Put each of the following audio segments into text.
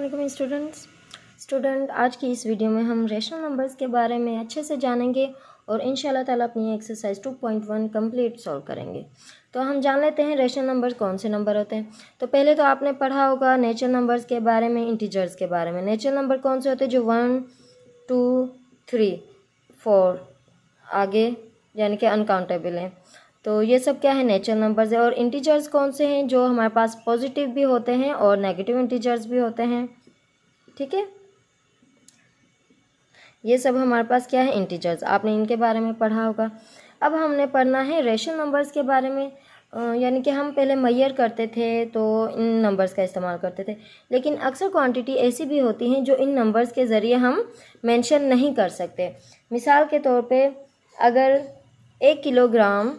अस्सलाम स्टूडेंट आज की इस वीडियो में हम रेशनल नंबर्स के बारे में अच्छे से जानेंगे और इंशाल्लाह ताला अपनी एक्सरसाइज 2.1 कंप्लीट सॉल्व करेंगे। तो हम जान लेते हैं रेशनल नंबर्स कौन से नंबर होते हैं। तो पहले तो आपने पढ़ा होगा नेचुरल नंबर्स के बारे में, इंटीजर्स के बारे में। नेचुरल नंबर कौन से होते हैं? जो 1 2 3 4 आगे यानी कि अनकाउंटेबल हैं। तो ये सब क्या है? नेचुरल नंबर्स है। और इंटीजर्स कौन से हैं? जो हमारे पास पॉजिटिव भी होते हैं और नेगेटिव इंटीजर्स भी होते हैं। ठीक है, ये सब हमारे पास क्या है? इंटीजर्स। आपने इनके बारे में पढ़ा होगा। अब हमने पढ़ना है रेशनल नंबर्स के बारे में। यानी कि हम पहले मैयर करते थे तो इन नंबर्स का इस्तेमाल करते थे, लेकिन अक्सर क्वांटिटी ऐसी भी होती हैं जो इन नंबर्स के ज़रिए हम मेंशन नहीं कर सकते। मिसाल के तौर पे अगर 1 किलोग्राम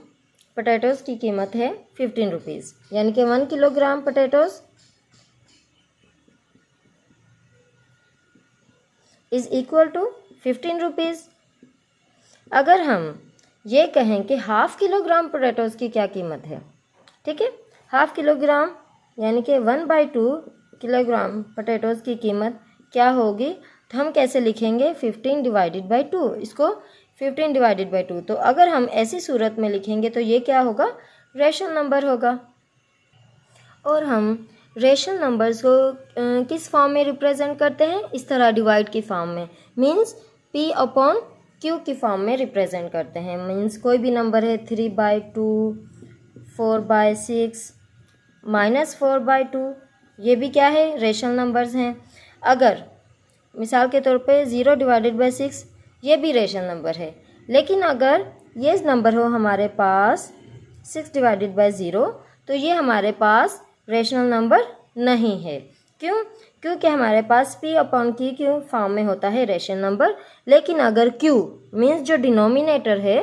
पोटैटोज़ की कीमत है 15 रुपीज़, यानी कि 1 kilogram potatoes is equal to 15 rupees. अगर हम ये कहें कि हाफ़ किलोग्राम पोटैटोज़ की क्या कीमत है, ठीक है, हाफ़ किलोग्राम यानी कि 1/2 किलोग्राम पोटैटोज़ की कीमत क्या होगी, तो हम कैसे लिखेंगे? 15 डिवाइडेड बाई 2। इसको 15 डिवाइडेड बाई 2। तो अगर हम ऐसी सूरत में लिखेंगे तो ये क्या होगा? रेशनल नंबर होगा। और हम रेशनल नंबर्स को किस फॉर्म में रिप्रेजेंट करते हैं? इस तरह डिवाइड की फॉर्म में, मीन्स P/Q की फॉर्म में रिप्रेजेंट करते हैं। मीन्स कोई भी नंबर है 3/2, 4/6, -4/2, ये भी क्या है? रेशनल नंबर्स हैं। अगर मिसाल के तौर पे 0 डिवाइडेड बाई 6, ये भी रेशनल नंबर है। लेकिन अगर ये नंबर हो हमारे पास 6 डिवाइडेड बाई 0, तो ये हमारे पास रेशनल नंबर नहीं है। क्यों? क्योंकि हमारे पास P/Q फॉर्म में होता है रेशनल नंबर। लेकिन अगर Q मीन्स जो डिनोमिनेटर है,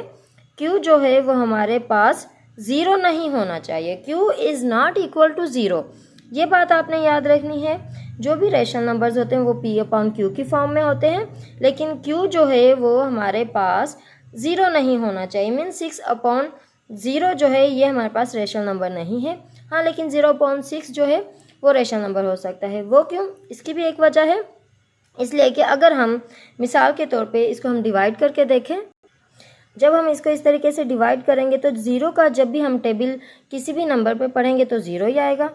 Q जो है वो हमारे पास 0 नहीं होना चाहिए। Q is not equal to 0। ये बात आपने याद रखनी है। जो भी रेशनल नंबर्स होते हैं वो P/Q की फॉर्म में होते हैं, लेकिन Q जो है वो हमारे पास 0 नहीं होना चाहिए। मीन्स 6/0 जो है ये हमारे पास रेशनल नंबर नहीं है। हाँ, लेकिन 0/6 जो है वो रेशनल नंबर हो सकता है। वो क्यों? इसकी भी एक वजह है। इसलिए कि अगर हम मिसाल के तौर पे इसको हम डिवाइड करके देखें, जब हम इसको इस तरीके से डिवाइड करेंगे तो 0 का जब भी हम टेबल किसी भी नंबर पे पढ़ेंगे तो 0 ही आएगा।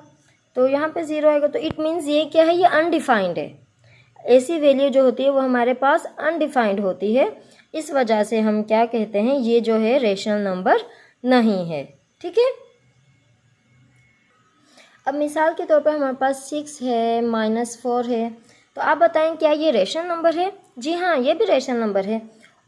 तो यहाँ पे 0 आएगा, तो इट मीन्स ये क्या है? ये अनडिफाइंड है। ऐसी वैल्यू जो होती है वो हमारे पास अनडिफाइंड होती है। इस वजह से हम क्या कहते हैं? ये जो है रेशनल नंबर नहीं है। ठीक है, अब मिसाल के तौर पर हमारे पास 6 है, -4 है, तो आप बताएं क्या ये रेशनल नंबर है? जी हाँ, ये भी रेशनल नंबर है।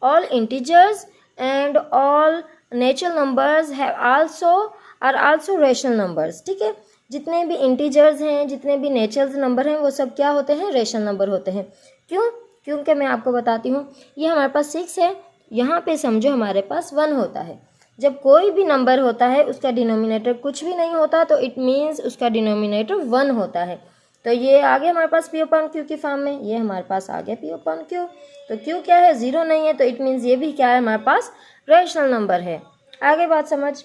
All integers and all natural numbers are also rational numbers. ठीक है, जितने भी इंटीजर्स हैं, जितने भी नेचुरल नंबर हैं, वो सब क्या होते हैं? रेशनल नंबर होते हैं। क्यों? क्योंकि मैं आपको बताती हूँ, ये हमारे पास 6 है, यहाँ पे समझो हमारे पास 1 होता है। जब कोई भी नंबर होता है उसका डिनोमिनेटर कुछ भी नहीं होता, तो इट मीन्स उसका डिनोमिनेटर 1 होता है। तो ये आ गया हमारे पास P/Q की फॉर्म में, ये हमारे पास आ गया P/Q। तो Q क्या है? 0 नहीं है, तो इट मीन्स ये भी क्या है? हमारे पास रेशनल नंबर है। आगे बात समझ।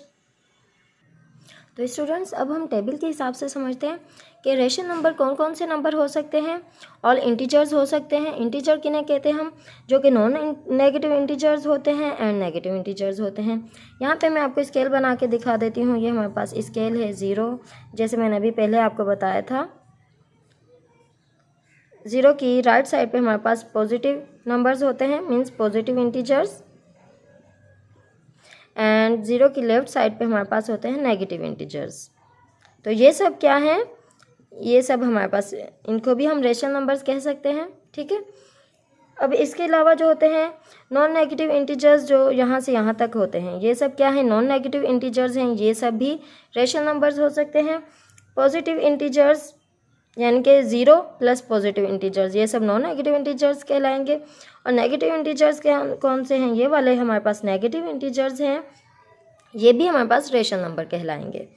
तो स्टूडेंट्स, अब हम टेबल के हिसाब से समझते हैं कि रेशनल नंबर कौन कौन से नंबर हो सकते हैं। ऑल इंटीजर्स हो सकते हैं। इंटीजर किन्हें कहते हैं हम? जो कि नॉन नेगेटिव इंटीजर्स होते हैं एंड नेगेटिव इंटीजर्स होते हैं। यहाँ पे मैं आपको स्केल बना के दिखा देती हूँ। ये हमारे पास स्केल है 0, जैसे मैंने अभी पहले आपको बताया था। 0 की राइट साइड पे हमारे पास पॉजिटिव नंबर्स होते हैं, मीन्स पॉजिटिव इंटीजर्स, एंड 0 की लेफ्ट साइड पे हमारे पास होते हैं नेगेटिव इंटीजर्स। तो ये सब क्या हैं? ये सब हमारे पास, इनको भी हम रेशनल नंबर्स कह सकते हैं। ठीक है, अब इसके अलावा जो होते हैं नॉन नेगेटिव इंटीजर्स, जो यहाँ से यहाँ तक होते हैं, ये सब क्या है? नॉन नेगेटिव इंटीजर्स हैं। ये सब भी रेशनल नंबर्स हो सकते हैं। पॉजिटिव इंटीजर्स यानी कि 0 प्लस पॉजिटिव इंटीजर्स, ये सब नॉन नेगेटिव इंटीजर्स कहलाएंगे। और नेगेटिव इंटीजर्स के कौन से हैं? ये वाले हमारे पास नेगेटिव इंटीजर्स हैं, ये भी हमारे पास रेशनल नंबर कहलाएंगे।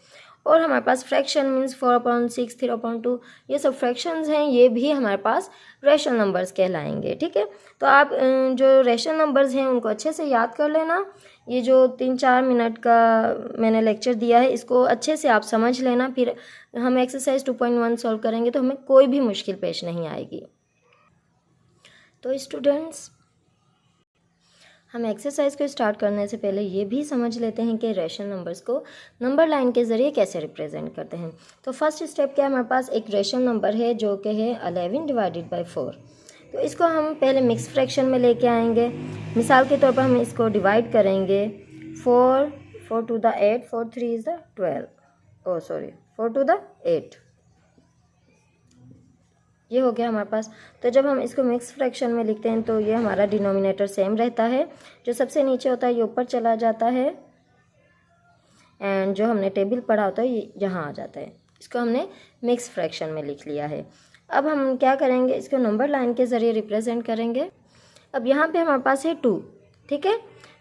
और हमारे पास फ्रैक्शन मीन्स 4/6, 3/2, ये सब फ्रैक्शंस हैं, ये भी हमारे पास रेशनल नंबर्स कहलाएंगे। ठीक है, तो आप जो रेशनल नंबर्स हैं उनको अच्छे से याद कर लेना। ये जो 3-4 मिनट का मैंने लेक्चर दिया है इसको अच्छे से आप समझ लेना, फिर हम एक्सरसाइज 2.1 सॉल्व करेंगे तो हमें कोई भी मुश्किल पेश नहीं आएगी। तो स्टूडेंट्स, हम एक्सरसाइज को स्टार्ट करने से पहले ये भी समझ लेते हैं कि रेशनल नंबर्स को नंबर लाइन के ज़रिए कैसे रिप्रेजेंट करते हैं। तो फर्स्ट स्टेप क्या है, हमारे पास एक रेशनल नंबर है जो कि है 11 डिवाइडेड बाई 4। तो इसको हम पहले मिक्स फ्रैक्शन में लेके आएंगे। मिसाल के तौर पर हम इसको डिवाइड करेंगे 4 to the 8, 4 3 is the 12, 4 to the 8, ये हो गया हमारे पास। तो जब हम इसको मिक्स फ्रैक्शन में लिखते हैं तो ये हमारा डिनोमिनेटर सेम रहता है, जो सबसे नीचे होता है ये ऊपर चला जाता है, एंड जो हमने टेबल पढ़ा होता है ये यहाँ आ जाता है। इसको हमने मिक्स फ्रैक्शन में लिख लिया है। अब हम क्या करेंगे, इसको नंबर लाइन के ज़रिए रिप्रेजेंट करेंगे। अब यहाँ पे हमारे पास है 2, ठीक है,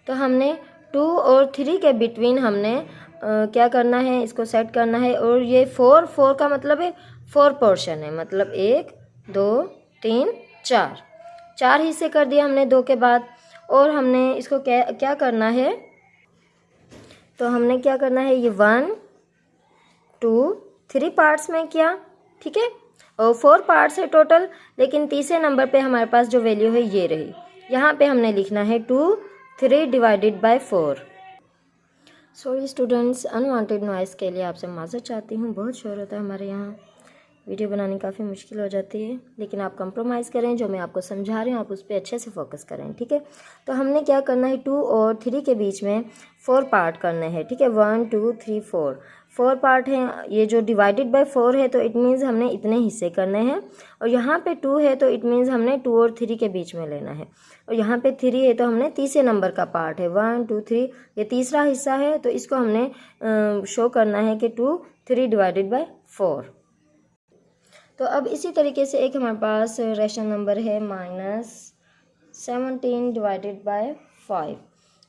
तो हमने 2 और 3 के बिटवीन हमने क्या करना है, इसको सेट करना है। और ये 4 का मतलब है 4 पोर्शन है, मतलब 1 2 3 4 हिस्से कर दिया हमने 2 के बाद। और हमने इसको क्या करना है, तो हमने क्या करना है, ये 1 2 3 पार्ट्स में किया, ठीक है, और 4 पार्ट्स है टोटल, लेकिन तीसरे नंबर पे हमारे पास जो वैल्यू है ये रही। यहाँ पे हमने लिखना है 2 3 divided by 4। Sorry students, unwanted noise के लिए आपसे माज़रत चाहती हूँ, बहुत शोर होता है हमारे यहाँ, वीडियो बनानी काफ़ी मुश्किल हो जाती है, लेकिन आप कंप्रोमाइज़ करें, जो मैं आपको समझा रही हूँ आप उस पर अच्छे से फोकस करें। ठीक है, तो हमने क्या करना है, 2 और 3 के बीच में 4 पार्ट करने हैं। ठीक है, 1 2 3 4 पार्ट हैं। ये जो डिवाइडेड बाय 4 है तो इट मीन्स हमने इतने हिस्से करने हैं, और यहाँ पे 2 है तो इट मीन्स हमने 2 और 3 के बीच में लेना है, और यहाँ पे 3 है तो हमने तीसरे नंबर का पार्ट है 1 2 3, ये तीसरा हिस्सा है, तो इसको हमने शो करना है कि 2 3 डिवाइडेड बाय 4। तो अब इसी तरीके से एक हमारे पास रेशनल नंबर है -17 डिवाइडेड बाय 5।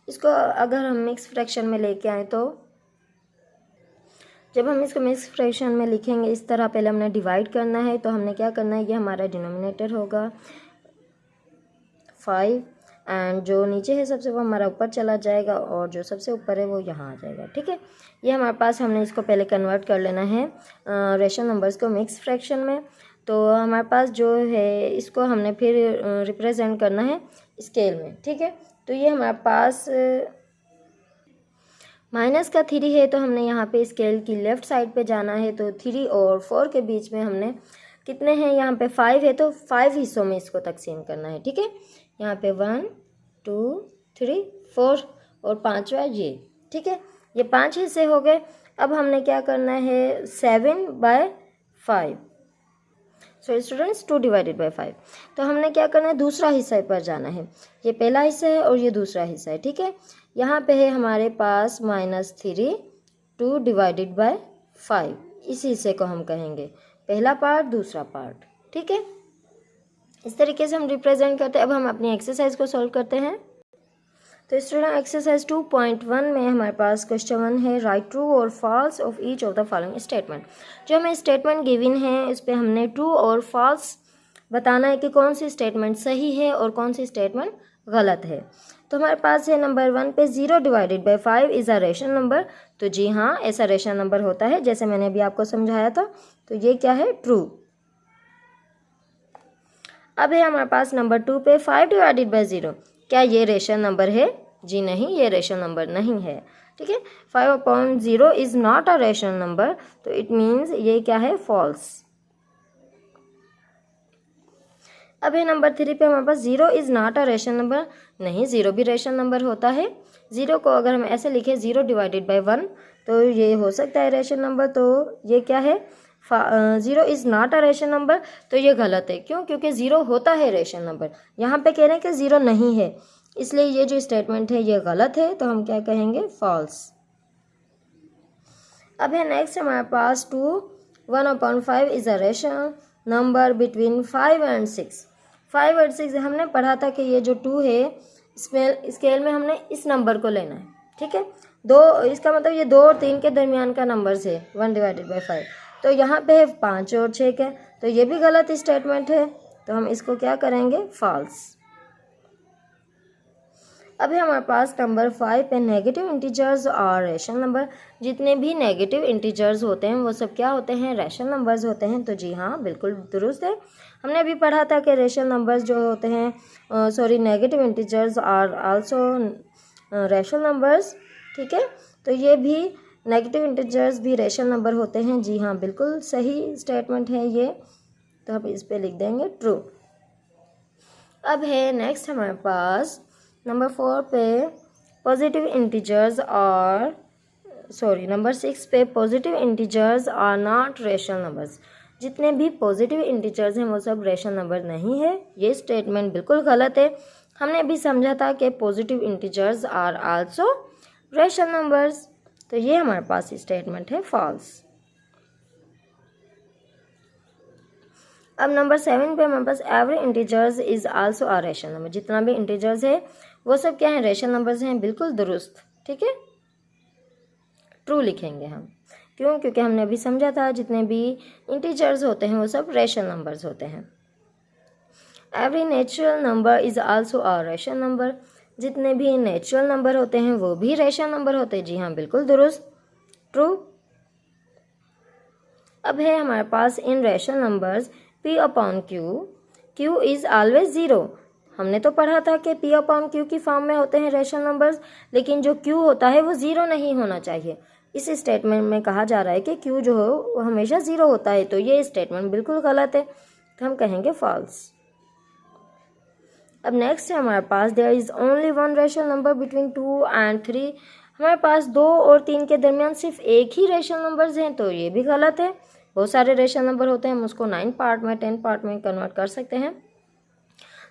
इसको अगर हम मिक्स फ्रैक्शन में लेके आए तो जब हम इसको मिक्स फ्रैक्शन में लिखेंगे इस तरह, पहले हमने डिवाइड करना है, तो हमने क्या करना है, ये हमारा डिनोमिनेटर होगा 5, एंड जो नीचे है सबसे वो हमारा ऊपर चला जाएगा, और जो सबसे ऊपर है वो यहाँ आ जाएगा। ठीक है, ये हमारे पास, हमने इसको पहले कन्वर्ट कर लेना है रेशनल नंबर्स को मिक्स फ्रैक्शन में। तो हमारे पास जो है इसको हमने फिर रिप्रेजेंट करना है स्केल में। ठीक है, तो ये हमारे पास -3 है, तो हमने यहाँ पे स्केल की लेफ़्ट साइड पे जाना है, तो 3 और 4 के बीच में हमने कितने हैं, यहाँ पे 5 है, तो 5 हिस्सों में इसको तकसीम करना है। ठीक है, यहाँ पे 1 2 3 4 और 5वां ये। ठीक है, ये 5 हिस्से हो गए। अब हमने क्या करना है, 7/5, सो स्टूडेंट्स 2 डिवाइडेड बाय 5। तो हमने क्या करना है, दूसरा हिस्सा पर जाना है, ये पहला हिस्सा है और ये दूसरा हिस्सा है। ठीक है, यहाँ पे है हमारे पास -3 2 डिवाइडेड बाय 5, इस हिस्से को हम कहेंगे पहला पार्ट, दूसरा पार्ट। ठीक है, इस तरीके से हम रिप्रेजेंट करते हैं। अब हम अपनी एक्सरसाइज को सॉल्व करते हैं। तो स्टूडेंट एक्सरसाइज 2.1 में हमारे पास क्वेश्चन 1 है, राइट ट्रू और false of each of the following statement. जो हमें स्टेटमेंट गिवन है इस पर हमने ट्रू और फॉल्स बताना है कि कौन सी स्टेटमेंट सही है और कौन सी स्टेटमेंट गलत है। तो हमारे पास है नंबर 1 पे 0 divided by 5 is a rational number. तो जी हाँ, ऐसा रेशनल नंबर होता है, जैसे मैंने अभी आपको समझाया था। तो ये क्या है, ट्रू। अब है हमारे पास नंबर 2 पे 5 डिवाइडेड बाय 0, क्या ये रेशनल नंबर है? जी नहीं, ये रेशनल नंबर नहीं है। ठीक है, 5/0 is not a rational number, तो इट मीन्स ये क्या है, फॉल्स। अब है नंबर 3 पे हमारे पास 0 is not a rational number, नहीं, 0 भी रेशनल नंबर होता है। 0 को अगर हम ऐसे लिखें 0 डिवाइडेड बाय 1, तो ये हो सकता है रेशनल नंबर। तो ये क्या है, 0 is not a rational number, तो ये गलत है। क्यों? क्योंकि 0 होता है रेशनल नंबर। यहाँ पे कह रहे हैं कि 0 नहीं है, इसलिए ये जो स्टेटमेंट है ये गलत है, तो हम क्या कहेंगे, फॉल्स। अब है नेक्स्ट हमारे पास 2 1/5 is a rational number between 5 and 6। 5 और 6 हमने पढ़ा था कि ये जो 2 है इसमें स्केल में हमने इस नंबर को लेना है। ठीक है, इसका मतलब ये 2 और 3 के दरमियान का नंबर है 1/5। तो यहाँ पे है 5 और 6 का, तो ये भी गलत स्टेटमेंट है, तो हम इसको क्या करेंगे, फॉल्स। अब है हमारे पास नंबर 5 पे नेगेटिव इंटीजर्स और रेशनल नंबर। जितने भी नेगेटिव इंटीजर्स होते हैं वो सब क्या होते हैं, रेशनल नंबर्स होते हैं। तो जी हाँ, बिल्कुल दुरुस्त है। हमने अभी पढ़ा था कि रेशनल नंबर्स जो होते हैं negative integers are also rational numbers, ठीक है। तो ये भी नेगेटिव इंटीजर्स भी रेशनल नंबर होते हैं। जी हाँ, बिल्कुल सही स्टेटमेंट है ये, तो हम इस पे लिख देंगे ट्रू। अब है नेक्स्ट हमारे पास नंबर 4 पे पॉजिटिव इंटीजर्स और नंबर 6 पे positive integers are not rational numbers. जितने भी पॉजिटिव इंटीजर्स हैं वो सब रेशनल नंबर नहीं है। ये स्टेटमेंट बिल्कुल गलत है। हमने अभी समझा था कि positive integers are also rational numbers, तो ये हमारे पास स्टेटमेंट है फॉल्स। अब नंबर 7 पे हमारे पास every integers is also a rational number. जितना भी इंटीजर्स है वो सब क्या है, रेशनल नंबर्स हैं, बिल्कुल दुरुस्त, ठीक है। ट्रू लिखेंगे हम, क्यों, क्योंकि हमने अभी समझा था जितने भी इंटीजर्स होते हैं वो सब रेशनल नंबर्स होते हैं। Every natural number is also a rational number. जितने भी नेचुरल नंबर होते हैं वो भी रेशनल नंबर होते हैं। जी हाँ, बिल्कुल दुरुस्त, ट्रू। अब है हमारे पास in rational numbers P upon Q is always 0। हमने तो पढ़ा था कि P अपॉन Q की फॉर्म में होते हैं रेशनल नंबर्स, लेकिन जो Q होता है वो 0 नहीं होना चाहिए। इस स्टेटमेंट में कहा जा रहा है कि Q जो हो वो हमेशा 0 होता है, तो ये स्टेटमेंट बिल्कुल गलत है, तो हम कहेंगे फॉल्स। अब नेक्स्ट है हमारे पास there is only one rational number between 2 and 3। हमारे पास 2 और 3 के दरमियान सिर्फ एक ही रेशनल नंबर्स हैं, तो ये भी गलत है। बहुत सारे रेशनल नंबर होते हैं, हम उसको 9 पार्ट में 10 पार्ट में कन्वर्ट कर सकते हैं,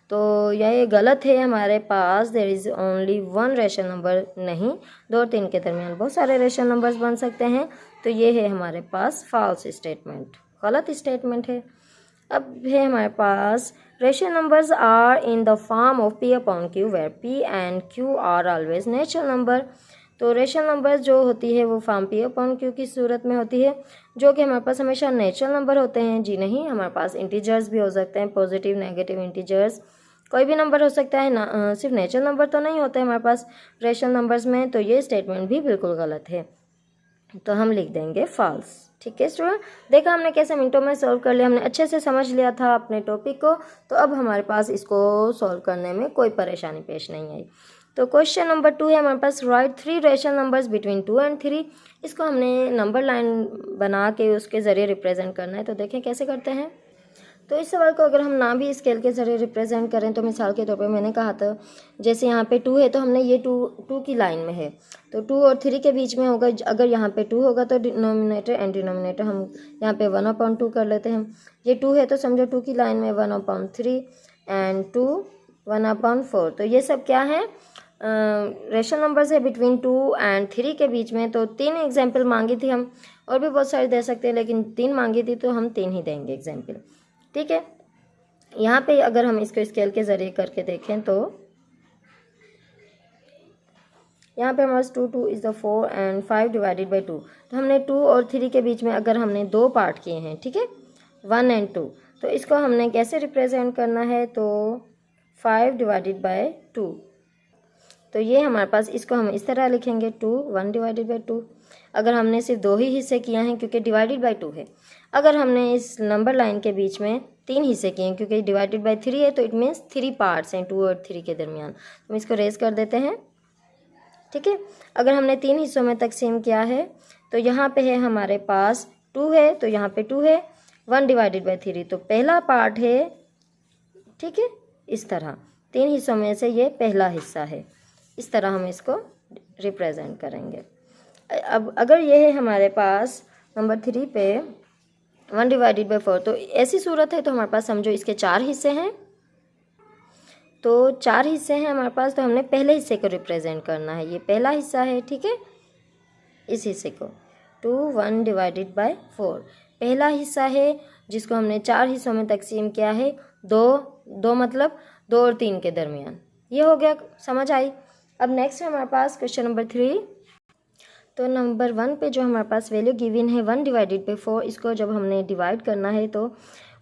तो यह गलत है। हमारे पास there is only one rational number नहीं, 2 और 3 के दरमियान बहुत सारे रेशनल नंबर्स बन सकते हैं, तो ये है हमारे पास फॉल्स स्टेटमेंट, गलत स्टेटमेंट है। अब है हमारे पास rational numbers are in the form of P upon Q where P and Q are always natural number. तो रेशनल नंबर जो होती है वो फॉर्म P अपॉन Q की सूरत में होती है, जो कि हमारे पास हमेशा नेचुरल नंबर होते हैं। जी नहीं, हमारे पास इंटीजर्स भी हो सकते हैं, पॉजिटिव नेगेटिव इंटीजर्स, कोई भी नंबर हो सकता है ना, सिर्फ नेचुरल नंबर तो नहीं होते हमारे पास रेशनल नंबर्स में, तो ये स्टेटमेंट भी बिल्कुल गलत है, तो हम लिख देंगे फॉल्स। ठीक है स्टूडेंट, देखा हमने कैसे मिनटों में सॉल्व कर लिया, हमने अच्छे से समझ लिया था अपने टॉपिक को, तो अब हमारे पास इसको सॉल्व करने में कोई परेशानी पेश नहीं आई। तो क्वेश्चन नंबर 2 है हमारे पास, right 3 rational numbers between 2 and 3। इसको हमने नंबर लाइन बना के उसके ज़रिए रिप्रेजेंट करना है, तो देखें कैसे करते हैं। तो इस सवाल को अगर हम ना भी स्केल के ज़रिए रिप्रेजेंट करें, तो मिसाल के तौर पे मैंने कहा था जैसे यहाँ पे 2 है तो हमने ये 2 की लाइन में है, तो 2 और 3 के बीच में होगा। अगर यहाँ पे 2 होगा तो डिनोमिनेटर एंड डिनोमिनेटर हम यहाँ पे 1/2 कर लेते हैं। ये 2 है तो समझो 2 की लाइन में 1/3 एंड 2 1/4। तो ये सब क्या है, रेशनल नंबर्स है बिटवीन 2 एंड 3 के बीच में। तो 3 एग्जाम्पल मांगी थी हम, और भी बहुत सारे दे सकते हैं, लेकिन 3 मांगी थी तो हम 3 ही देंगे एग्जाम्पल। ठीक है, यहाँ पे अगर हम इसको स्केल के ज़रिए करके देखें तो यहाँ पे हमारे 2 is the 4 and 5 divided by 2। तो हमने 2 और 3 के बीच में अगर हमने 2 पार्ट किए हैं, ठीक है, 1 एंड 2, तो इसको हमने कैसे रिप्रेजेंट करना है, तो 5 डिवाइडेड बाई 2। तो ये हमारे पास, इसको हम इस तरह लिखेंगे 2 1 डिवाइडेड बाई 2। अगर हमने सिर्फ 2 ही हिस्से किया हैं क्योंकि डिवाइडेड बाई 2 है। अगर हमने इस नंबर लाइन के बीच में 3 हिस्से किए हैं क्योंकि डिवाइडेड बाई 3 है, तो इट मीन्स 3 पार्ट्स हैं 2 और 3 के दरमियान। हम इसको रेज कर देते हैं। ठीक है, अगर हमने 3 हिस्सों में तकसीम किया है, तो यहाँ पे है हमारे पास 2 है, तो यहाँ पे 2 है, 1 डिवाइडेड बाई 3 तो पहला पार्ट है। ठीक है, इस तरह 3 हिस्सों में से ये पहला हिस्सा है, इस तरह हम इसको रिप्रेजेंट करेंगे। अब अगर ये है हमारे पास नंबर 3 पे 1 डिवाइडेड बाई 4, तो ऐसी सूरत है तो हमारे पास समझो इसके 4 हिस्से हैं, तो 4 हिस्से हैं हमारे पास, तो हमने पहले हिस्से को रिप्रेजेंट करना है, ये पहला हिस्सा है। ठीक है, इस हिस्से को 2 1 डिवाइडेड बाई 4 पहला हिस्सा है, जिसको हमने 4 हिस्सों में तकसीम किया है, 2 मतलब 2 और 3 के दरमियान। ये हो गया, समझ आई। अब नेक्स्ट है हमारे पास क्वेश्चन नंबर 3। तो नंबर 1 पे जो हमारे पास वैल्यू गिवन है 1 डिवाइडेड बाई 4, इसको जब हमने डिवाइड करना है तो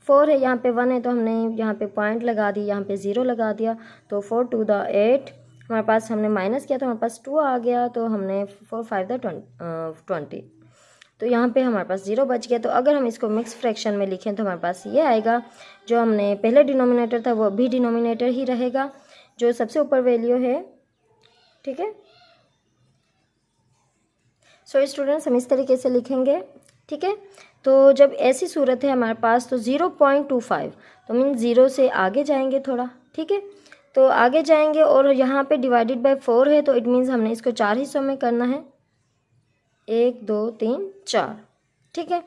4 है, यहाँ पे 1 है तो हमने यहाँ पे पॉइंट लगा दी, यहाँ पे 0 लगा दिया, तो 4 टू द 8 हमारे पास, हमने माइनस किया तो हमारे पास 2 आ गया, तो हमने 4 5 द 20, तो यहाँ पे हमारे पास 0 बच गया। तो अगर हम इसको मिक्स फ्रैक्शन में लिखें तो हमारे पास ये आएगा, जो हमने पहले डिनोमिनेटर था वो भी डिनोमिनेटर ही रहेगा, जो सबसे ऊपर वैल्यू है। ठीक है, सो स्टूडेंट्स हम इस तरीके से लिखेंगे। ठीक है, तो जब ऐसी सूरत है हमारे पास तो 0.25, तो मीन 0 से आगे जाएंगे थोड़ा। ठीक है, तो आगे जाएंगे और यहाँ पे डिवाइडेड बाय 4 है, तो इट मीन्स हमने इसको 4 हिस्सों में करना है, 1 2 3 4। ठीक है,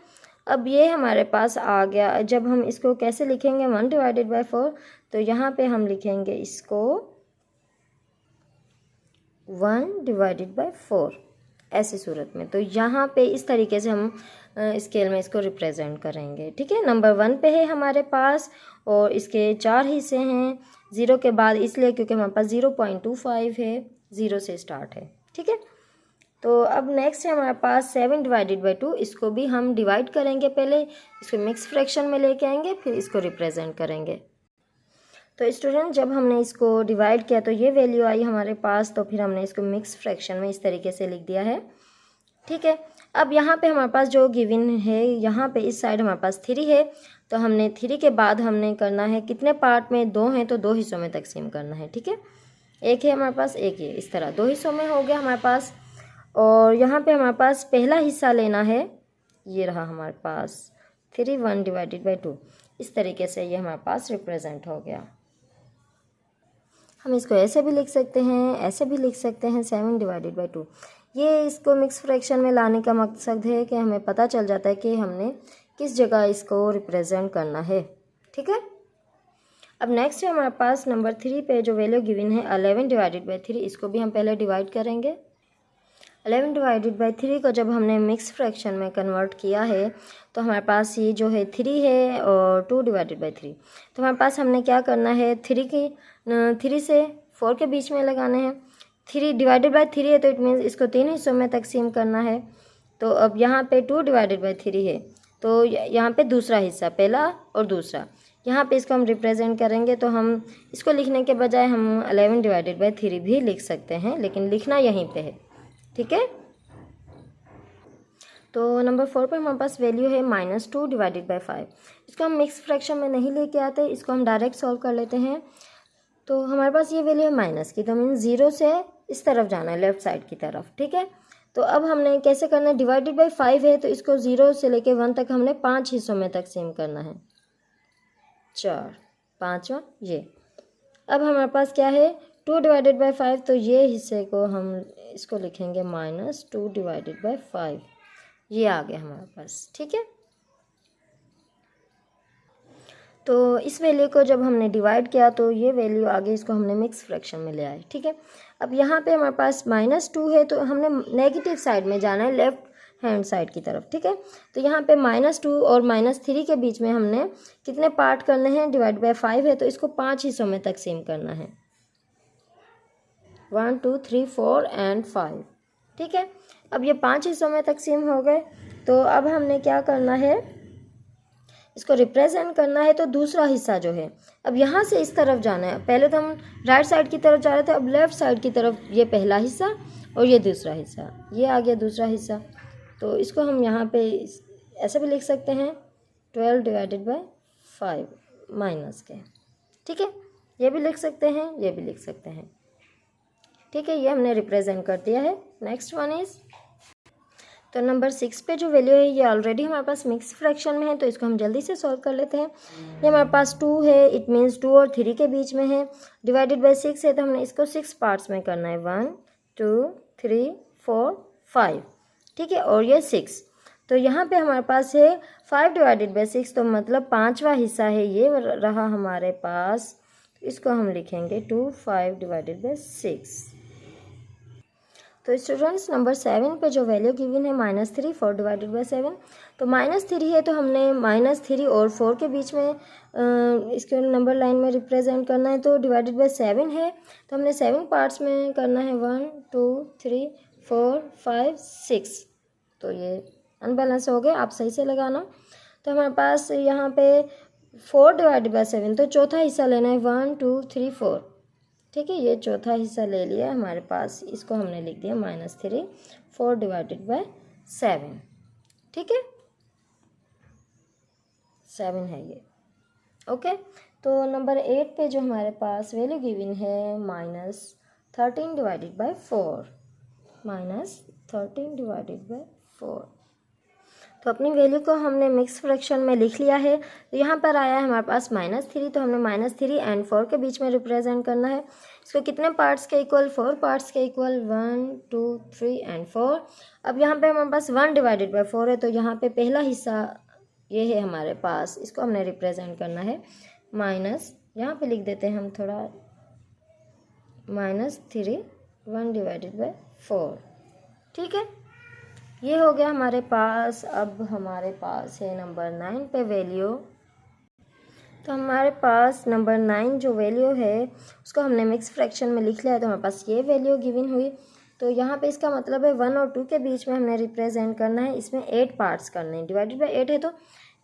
अब ये हमारे पास आ गया। जब हम इसको कैसे लिखेंगे 1 डिवाइडेड बाय 4, तो यहाँ पे हम लिखेंगे इसको 1 डिवाइडेड बाय 4 ऐसी सूरत में। तो यहाँ पे इस तरीके से हम स्केल में इसको रिप्रेजेंट करेंगे। ठीक है, नंबर 1 पे है हमारे पास और इसके 4 हिस्से हैं 0 के बाद, इसलिए क्योंकि हमारे पास 0.25 है, 0 से स्टार्ट है। ठीक है, तो अब नेक्स्ट है हमारे पास 7 डिवाइडेड बाई 2, इसको भी हम डिवाइड करेंगे, पहले इसको मिक्स फ्रैक्शन में लेके आएंगे, फिर इसको रिप्रेजेंट करेंगे। तो स्टूडेंट जब हमने इसको डिवाइड किया तो ये वैल्यू आई हमारे पास, तो फिर हमने इसको मिक्स फ्रैक्शन में इस तरीके से लिख दिया है। ठीक है, अब यहाँ पे हमारे पास जो गिवन है, यहाँ पे इस साइड हमारे पास 3 है, तो हमने 3 के बाद हमने करना है कितने पार्ट में, 2 हैं तो 2 हिस्सों में तकसीम करना है। ठीक है, एक है हमारे पास, एक है, इस तरह 2 हिस्सों में हो गया हमारे पास। और यहाँ पे हमारे पास पहला हिस्सा लेना है, ये रहा हमारे पास 3 1 डिवाइडेड बाई 2, इस तरीके से ये हमारे पास रिप्रेजेंट हो गया। हम इसको ऐसे भी लिख सकते हैं, ऐसे भी लिख सकते हैं, 7 डिवाइडेड बाई 2। ये इसको मिक्स फ्रैक्शन में लाने का मकसद है कि हमें पता चल जाता है कि हमने किस जगह इसको रिप्रेजेंट करना है। ठीक है, अब नेक्स्ट है हमारे पास नंबर 3 पे जो वैल्यू गिवन है 11 डिवाइडेड बाई 3, इसको भी हम पहले डिवाइड करेंगे। 11 डिवाइडेड बाई 3 को जब हमने मिक्स फ्रैक्शन में कन्वर्ट किया है तो हमारे पास ये जो है 3 है और 2 डिवाइडेड बाई 3, तो हमारे पास हमने क्या करना है, 3 से 4 के बीच में लगाने हैं। 3 डिवाइडेड बाई 3 है तो इट मीन्स इसको 3 हिस्सों में तकसीम करना है। तो अब यहाँ पे 2 डिवाइडेड बाई 3 है, तो यहाँ पे दूसरा हिस्सा, पहला और दूसरा, यहाँ पे इसको हम रिप्रेजेंट करेंगे। तो हम इसको लिखने के बजाय हम 11 डिवाइडेड बाई 3 भी लिख सकते हैं, लेकिन लिखना यहीं पे है। ठीक है, तो नंबर 4 पे हमारे पास वैल्यू है -2 डिवाइडेड बाई 5, इसको हम मिक्स फ्रैक्शन में नहीं लेके आते, इसको हम डायरेक्ट सॉल्व कर लेते हैं। तो हमारे पास ये वैल्यू है माइनस की, तो मीन 0 से इस तरफ जाना है, लेफ्ट साइड की तरफ। ठीक है, तो अब हमने कैसे करना है, डिवाइडेड बाई 5 है तो इसको 0 से लेके 1 तक हमने 5 हिस्सों में तकसीम करना है, 4 5वां ये। अब हमारे पास क्या है 2 डिवाइडेड बाई 5, तो ये हिस्से को हम इसको लिखेंगे -2 डिवाइडेड बाई 5, ये आ गया हमारे पास। ठीक है, तो इस वैल्यू को जब हमने डिवाइड किया तो ये वैल्यू आगे इसको हमने मिक्स फ्रैक्शन में ले आए। ठीक है, अब यहाँ पे हमारे पास -2 है तो हमने नेगेटिव साइड में जाना है, लेफ्ट हैंड साइड की तरफ। ठीक है, तो यहाँ पे -2 और -3 के बीच में हमने कितने पार्ट करने हैं, डिवाइड बाई 5 है तो इसको 5 हिस्सों में तकसीम करना है, 1 2 3 4 एंड 5। ठीक है, अब ये 5 हिस्सों में तकसीम हो गए, तो अब हमने क्या करना है, इसको रिप्रेजेंट करना है। तो दूसरा हिस्सा जो है अब यहाँ से इस तरफ जाना है, पहले तो हम राइट साइड की तरफ जा रहे थे, अब लेफ़्ट साइड की तरफ, ये पहला हिस्सा और ये दूसरा हिस्सा, ये आ गया दूसरा हिस्सा। तो इसको हम यहाँ पे ऐसे भी लिख सकते हैं 12 डिवाइडेड बाई 5 माइनस के। ठीक है, ये भी लिख सकते हैं, ये भी लिख सकते हैं। ठीक है, ये हमने रिप्रेजेंट कर दिया है। नेक्स्ट वन इज़, तो नंबर 6 पे जो वैल्यू है ये ऑलरेडी हमारे पास मिक्स फ्रैक्शन में है, तो इसको हम जल्दी से सॉल्व कर लेते हैं। ये हमारे पास 2 है, इट मीन्स 2 और 3 के बीच में है, डिवाइडेड बाई 6 है तो हमने इसको 6 पार्ट्स में करना है, 1 2 3 4 5। ठीक है, और ये 6, तो यहाँ पे हमारे पास है 5 डिवाइडेड बाई 6, तो मतलब 5वां हिस्सा है, ये रहा हमारे पास। इसको हम लिखेंगे 2 5 डिवाइडेड बाई 6। तो स्टूडेंट्स नंबर 7 पे जो वैल्यू गिवन है -3 4 डिवाइडेड बाई 7, तो -3 है तो हमने -3 और 4 के बीच में इसके नंबर लाइन में रिप्रेजेंट करना है। तो डिवाइडेड बाई 7 है तो हमने 7 पार्ट्स में करना है, 1 2 3 4 5 6, तो ये अनबैलेंस हो गए, आप सही से लगाना। तो हमारे पास यहाँ पे 4 डिवाइडेड बाई 7, तो चौथा हिस्सा लेना है 1 2 3 4, ठीक है। ये चौथा हिस्सा ले लिया हमारे पास, इसको हमने लिख दिया -3, 4 डिवाइडेड बाई 7, ठीक है, 7 है ये, ओके। तो नंबर 8 पे जो हमारे पास वैल्यू गिवन है -13 डिवाइडेड बाई 4, -13 डिवाइडेड बाई 4, तो अपनी वैल्यू को हमने मिक्स फ्रैक्शन में लिख लिया है। तो यहाँ पर आया है हमारे पास -3, तो हमने -3 एंड 4 के बीच में रिप्रेजेंट करना है। इसको कितने पार्ट्स के इक्वल, 4 पार्ट्स के इक्वल, 1 2 3 एंड 4। अब यहाँ पे हमारे पास 1 डिवाइडेड बाई 4 है, तो यहाँ पे पहला हिस्सा ये है हमारे पास, इसको हमने रिप्रेजेंट करना है माइनस, यहाँ पे लिख देते हैं हम थोड़ा -3 1 डिवाइडेड बाई 4, ठीक है। ये हो गया हमारे पास। अब हमारे पास है नंबर 9 पे वैल्यू। तो हमारे पास नंबर 9 जो वैल्यू है उसको हमने मिक्स फ्रैक्शन में लिख लिया है, तो हमारे पास ये वैल्यू गिवन हुई। तो यहाँ पे इसका मतलब है 1 और 2 के बीच में हमने रिप्रेजेंट करना है, इसमें 8 पार्ट्स करने हैं, डिवाइडेड बाई 8 है तो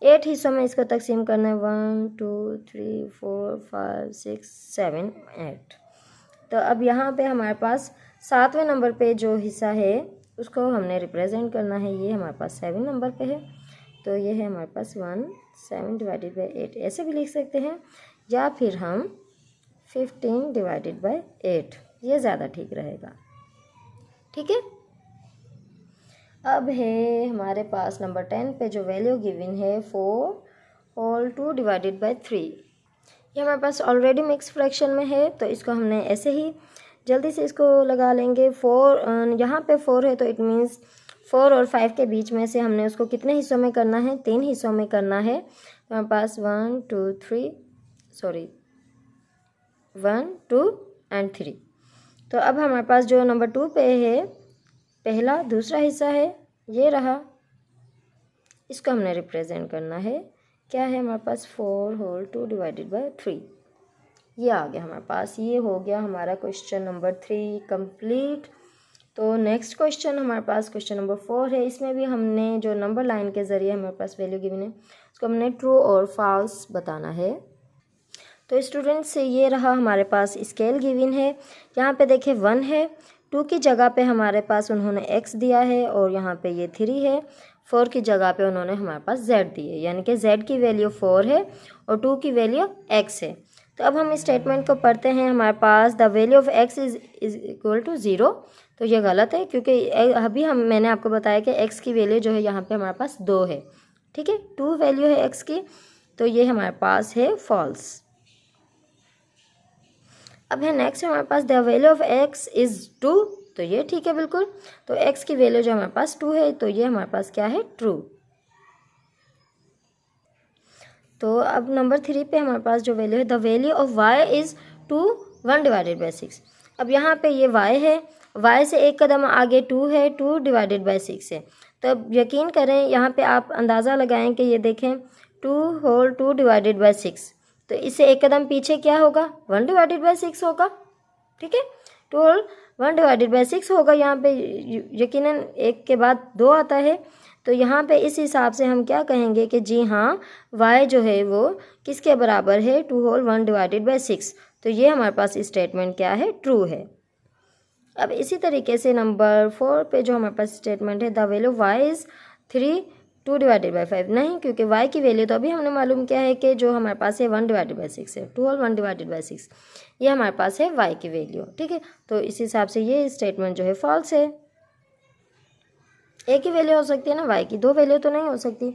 8 हिस्सों में इसको तकसीम करना है, 1 2 3 4 5 6 7 8। तो अब यहाँ पे हमारे पास 7वें नंबर पे जो हिस्सा है उसको हमने रिप्रेजेंट करना है, ये हमारे पास 7 नंबर पे है, तो ये है हमारे पास 7 डिवाइडेड बाई 8, ऐसे भी लिख सकते हैं, या फिर हम 15 डिवाइडेड बाई 8, ये ज़्यादा ठीक रहेगा, ठीक है। अब है हमारे पास नंबर 10 पे जो वैल्यू गिवन है 4 होल 2 डिवाइडेड बाई 3, ये हमारे पास ऑलरेडी मिक्स फ्रैक्शन में है, तो इसको हमने ऐसे ही जल्दी से इसको लगा लेंगे। 4 यहाँ पे 4 है, तो इट मीन्स 4 और 5 के बीच में से हमने उसको कितने हिस्सों में करना है, 3 हिस्सों में करना है। हमारे पास 1 2 एंड 3। तो अब हमारे पास जो नंबर 2 पे है पहला दूसरा हिस्सा है, ये रहा, इसको हमने रिप्रेजेंट करना है, क्या है हमारे पास 4 होल 2 डिवाइडेड बाई 3, ये आ गया हमारे पास। ये हो गया हमारा क्वेश्चन नंबर 3 कंप्लीट। तो नेक्स्ट क्वेश्चन हमारे पास क्वेश्चन नंबर 4 है, इसमें भी हमने जो नंबर लाइन के ज़रिए हमारे पास वैल्यू गिवन है उसको हमने ट्रू और फॉल्स बताना है। तो स्टूडेंट्स ये रहा हमारे पास स्केल गिवन है, यहाँ पे देखें 1 है, 2 की जगह पे हमारे पास उन्होंने x दिया है, और यहाँ पे ये 3 है, 4 की जगह पे उन्होंने हमारे पास z दी है, यानी कि z की वैल्यू 4 है और 2 की वैल्यू x है। तो अब हम इस स्टेटमेंट को पढ़ते हैं, हमारे पास the value of x is equal to 0, तो ये गलत है, क्योंकि अभी मैंने आपको बताया कि x की वैल्यू जो है यहाँ पे हमारे पास 2 है, ठीक है, 2 वैल्यू है x की, तो ये हमारे पास है फॉल्स। अब है नेक्स्ट हमारे पास the value of x is 2, तो ये ठीक है बिल्कुल, तो x की वैल्यू जो हमारे पास 2 है, तो ये हमारे पास क्या है, ट्रू। तो अब नंबर 3 पे हमारे पास जो वैल्यू है the value of y is 2 1 divided by 6। अब यहाँ पे ये y है, y से एक कदम आगे 2 है, 2 डिवाइडेड बाई 6 है। तो अब यकीन करें यहाँ पे आप अंदाज़ा लगाएं कि ये देखें 2 होल 2 डिवाइडेड बाई 6, तो इससे एक कदम पीछे क्या होगा, 1 डिवाइडेड बाई 6 होगा, ठीक है, 2 होल 1 डिवाइडेड बाई 6 होगा। यहाँ पे यकीनन एक के बाद 2 आता है, तो यहाँ पे इस हिसाब से हम क्या कहेंगे कि जी हाँ y जो है वो किसके बराबर है, 2 होल 1 डिवाइडेड बाई 6, तो ये हमारे पास स्टेटमेंट क्या है, ट्रू है। अब इसी तरीके से नंबर 4 पे जो हमारे पास स्टेटमेंट है the value y is 3 2 divided by 5, नहीं, क्योंकि y की वैल्यू तो अभी हमने मालूम किया है कि जो हमारे पास है 1 डिवाइडेड बाई 6 है, 2 होल 1 डिवाइडेड बाई 6, ये हमारे पास है y की वैल्यू, ठीक है। तो इस हिसाब से ये स्टेटमेंट जो है फॉल्स है। एक ही वैल्यू हो सकती है ना, y की 2 वैल्यू तो नहीं हो सकती,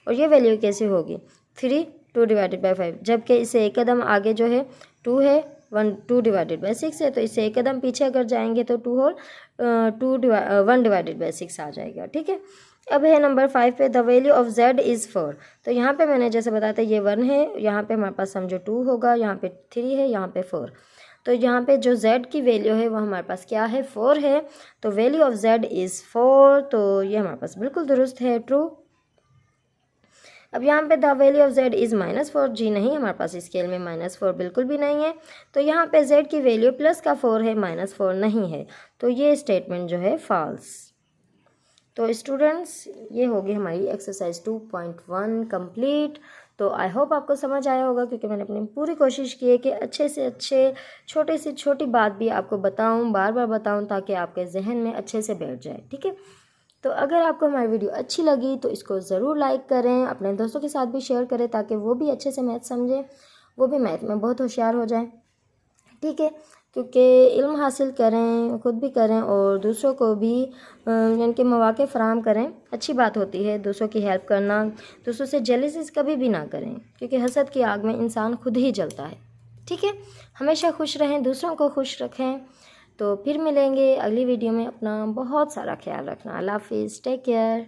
और ये वैल्यू कैसे होगी 3 2 डिवाइडेड बाई 5, जबकि इससे एक कदम आगे जो है 2 है, 2 डिवाइडेड बाई 6 है, तो इससे एक कदम पीछे अगर जाएंगे तो 2 होल 1 डिवाइडेड बाई 6 आ जाएगा, ठीक है। अब है नंबर 5 पे the value of z is 4, तो यहाँ पे मैंने जैसे बताया था ये 1 है, यहाँ पे हमारे पास समझो 2 होगा, यहाँ पे 3 है, यहाँ पे 4, तो यहाँ पे जो z की वैल्यू है वो हमारे पास क्या है, 4 है, तो वैल्यू ऑफ z इज़ 4, तो ये हमारे पास बिल्कुल दुरुस्त है, ट्रू। अब यहाँ पे the value of z is -4, जी नहीं, हमारे पास स्केल में -4 बिल्कुल भी नहीं है, तो यहाँ पे z की वैल्यू प्लस का 4 है, -4 नहीं है, तो ये स्टेटमेंट जो है फॉल्स। तो स्टूडेंट्स ये होगी हमारी एक्सरसाइज 2.1 कंप्लीट। तो आई होप आपको समझ आया होगा, क्योंकि मैंने अपनी पूरी कोशिश की है कि अच्छे से अच्छे छोटे से छोटी बात भी आपको बताऊं, बार बार बताऊं, ताकि आपके जहन में अच्छे से बैठ जाए। ठीक है, तो अगर आपको हमारी वीडियो अच्छी लगी तो इसको ज़रूर लाइक करें, अपने दोस्तों के साथ भी शेयर करें, ताकि वो भी अच्छे से मैथ समझें, वो भी मैथ में बहुत होशियार हो जाए। ठीक है, क्योंकि इल्म हासिल करें, ख़ुद भी करें और दूसरों को भी यानी कि मौक़े फ़राहम करें, अच्छी बात होती है। दूसरों की हेल्प करना, दूसरों से जेलसीज कभी भी ना करें, क्योंकि हसद की आग में इंसान खुद ही जलता है। ठीक है, हमेशा खुश रहें, दूसरों को खुश रखें। तो फिर मिलेंगे अगली वीडियो में। अपना बहुत सारा ख्याल रखना। अल्लाह हाफिज़, टेक केयर।